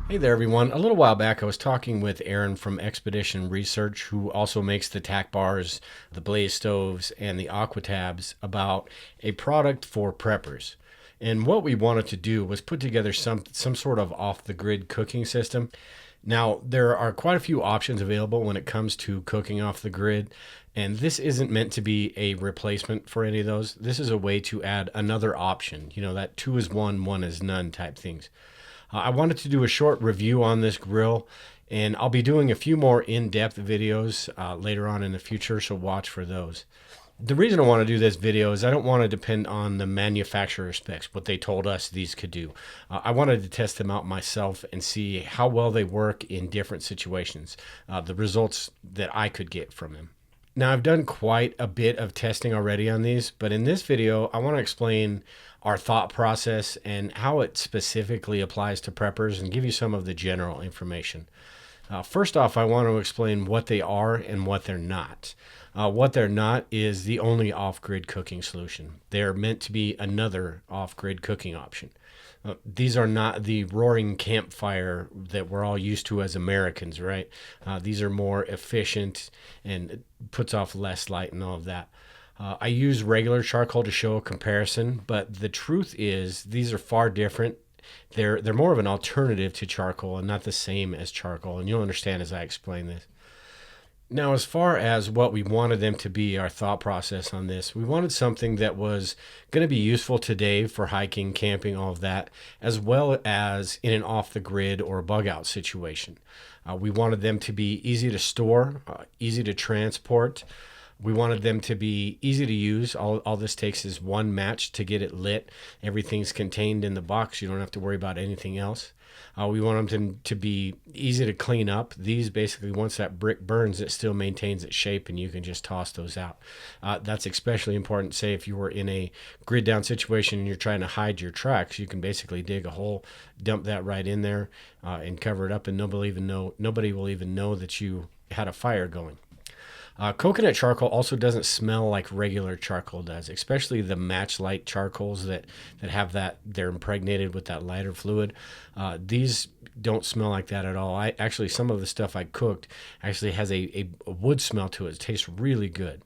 Hey there, everyone. A little while back, I was talking with Aaron from Expedition Research, who also makes the tack bars, the blaze stoves, and the aqua tabs, about a product for preppers. And what we wanted to do was put together some sort of off-the-grid cooking system. Now, there are quite a few options available when it comes to cooking off the grid, and this isn't meant to be a replacement for any of those. This is a way to add another option, that two is one is none type things. I wanted to do a short review on this grill, and I'll be doing a few more in-depth videos later on in the future, so watch for those. The reason I want to do this video is I don't want to depend on the manufacturer specs, what they told us these could do. I wanted to test them out myself and see how well they work in different situations, the results that I could get from them. Now, I've done quite a bit of testing already on these, but in this video, I want to explain our thought process and how it specifically applies to preppers and give you some of the general information. First off, I want to explain what they are and what they're not. What they're not is the only off-grid cooking solution. They're meant to be another off-grid cooking option. These are not the roaring campfire that we're all used to as Americans, right? These are more efficient and puts off less light and all of that. I use regular charcoal to show a comparison, but the truth is these are far different. They're more of an alternative to charcoal and not the same as charcoal, and you'll understand as I explain this. Now, as far as what we wanted them to be, our thought process on this, we wanted something that was going to be useful today for hiking, camping, all of that, as well as in an off-the-grid or bug-out situation. We wanted them to be easy to store, easy to transport. We wanted them to be easy to use. All this takes is one match to get it lit. Everything's contained in the box. You don't have to worry about anything else. We want them to be easy to clean up. These basically, once that brick burns, it still maintains its shape and you can just toss those out. That's especially important, say, if you were in a grid down situation and you're trying to hide your tracks, you can basically dig a hole, dump that right in there and cover it up, and nobody will even know that you had a fire going. Coconut charcoal also doesn't smell like regular charcoal does, especially the match light charcoals that have that, they're impregnated with that lighter fluid. These don't smell like that at all. Some of the stuff I cooked actually has a wood smell to it. It tastes really good.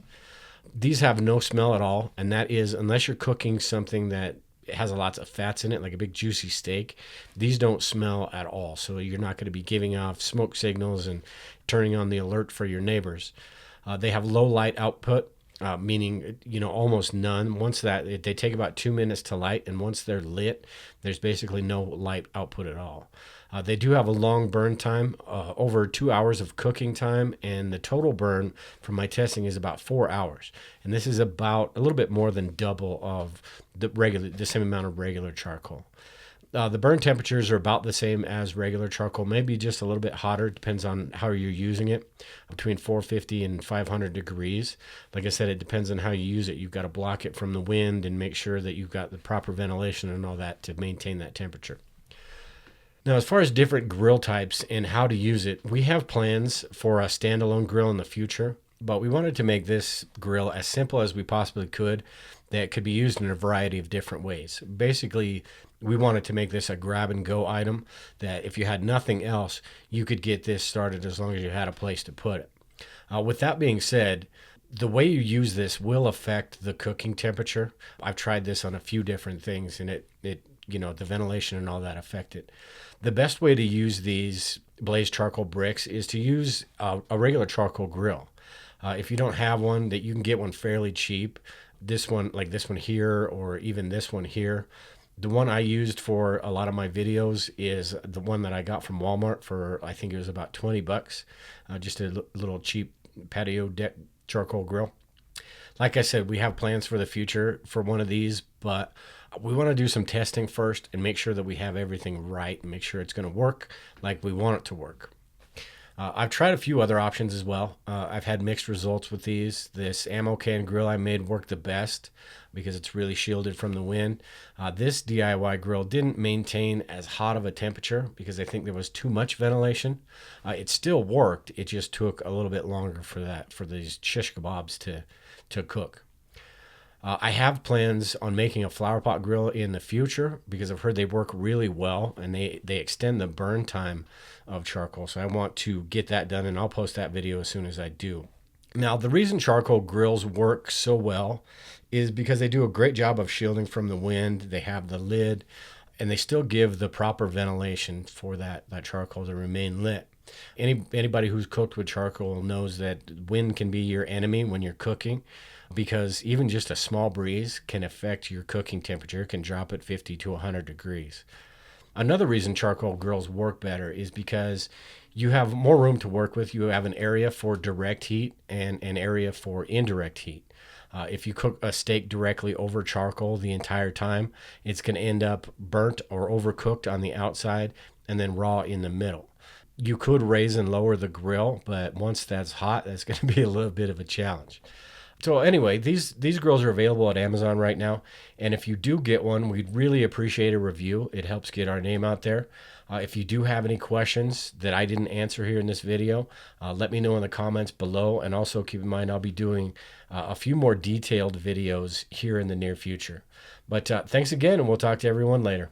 These have no smell at all, and that is unless you're cooking something that has lots of fats in it, like a big juicy steak. These don't smell at all, so you're not going to be giving off smoke signals and turning on the alert for your neighbors. They have low light output, meaning almost none. They take about 2 minutes to light, and once they're lit, there's basically no light output at all. They do have a long burn time, over 2 hours of cooking time, and the total burn from my testing is about 4 hours. And this is about a little bit more than double of the same amount of regular charcoal. The burn temperatures are about the same as regular charcoal, maybe just a little bit hotter. Depends on how you're using it, between 450 and 500 degrees. Like I said, it depends on how you use it. You've got to block it from the wind and make sure that you've got the proper ventilation and all that to maintain that temperature. Now, as far as different grill types and how to use it, we have plans for a standalone grill in the future, but we wanted to make this grill as simple as we possibly could that could be used in a variety of different ways. Basically, we wanted to make this a grab-and-go item that if you had nothing else, you could get this started as long as you had a place to put it. With that being said, the way you use this will affect the cooking temperature. I've tried this on a few different things, and the ventilation and all that affect it. The best way to use these blazed charcoal bricks is to use a regular charcoal grill. If you don't have one, that you can get one fairly cheap. This one, like this one here, or even this one here. The one I used for a lot of my videos is the one that I got from Walmart for, I think it was about $20. Just a little cheap patio deck charcoal grill. Like I said, we have plans for the future for one of these, but we want to do some testing first and make sure that we have everything right and make sure it's going to work like we want it to work. I've tried a few other options as well. I've had mixed results with these. This ammo can grill I made worked the best because it's really shielded from the wind. This DIY grill didn't maintain as hot of a temperature because I think there was too much ventilation. It still worked. It just took a little bit longer for these shish kebabs to cook. I have plans on making a flower pot grill in the future because I've heard they work really well and they extend the burn time of charcoal. So I want to get that done, and I'll post that video as soon as I do. Now, the reason charcoal grills work so well is because they do a great job of shielding from the wind. They have the lid, and they still give the proper ventilation for that charcoal to remain lit. Anybody who's cooked with charcoal knows that wind can be your enemy when you're cooking, because even just a small breeze can affect your cooking temperature. It can drop it 50 to 100 degrees. Another reason charcoal grills work better is because you have more room to work with. You have an area for direct heat and an area for indirect heat. If you cook a steak directly over charcoal the entire time, it's going to end up burnt or overcooked on the outside and then raw in the middle. You could raise and lower the grill, but once that's hot, that's going to be a little bit of a challenge. So anyway, these grills are available at Amazon right now, and if you do get one, we'd really appreciate a review. It helps get our name out there. If you do have any questions that I didn't answer here in this video, let me know in the comments below, and also keep in mind I'll be doing a few more detailed videos here in the near future. But thanks again, and we'll talk to everyone later.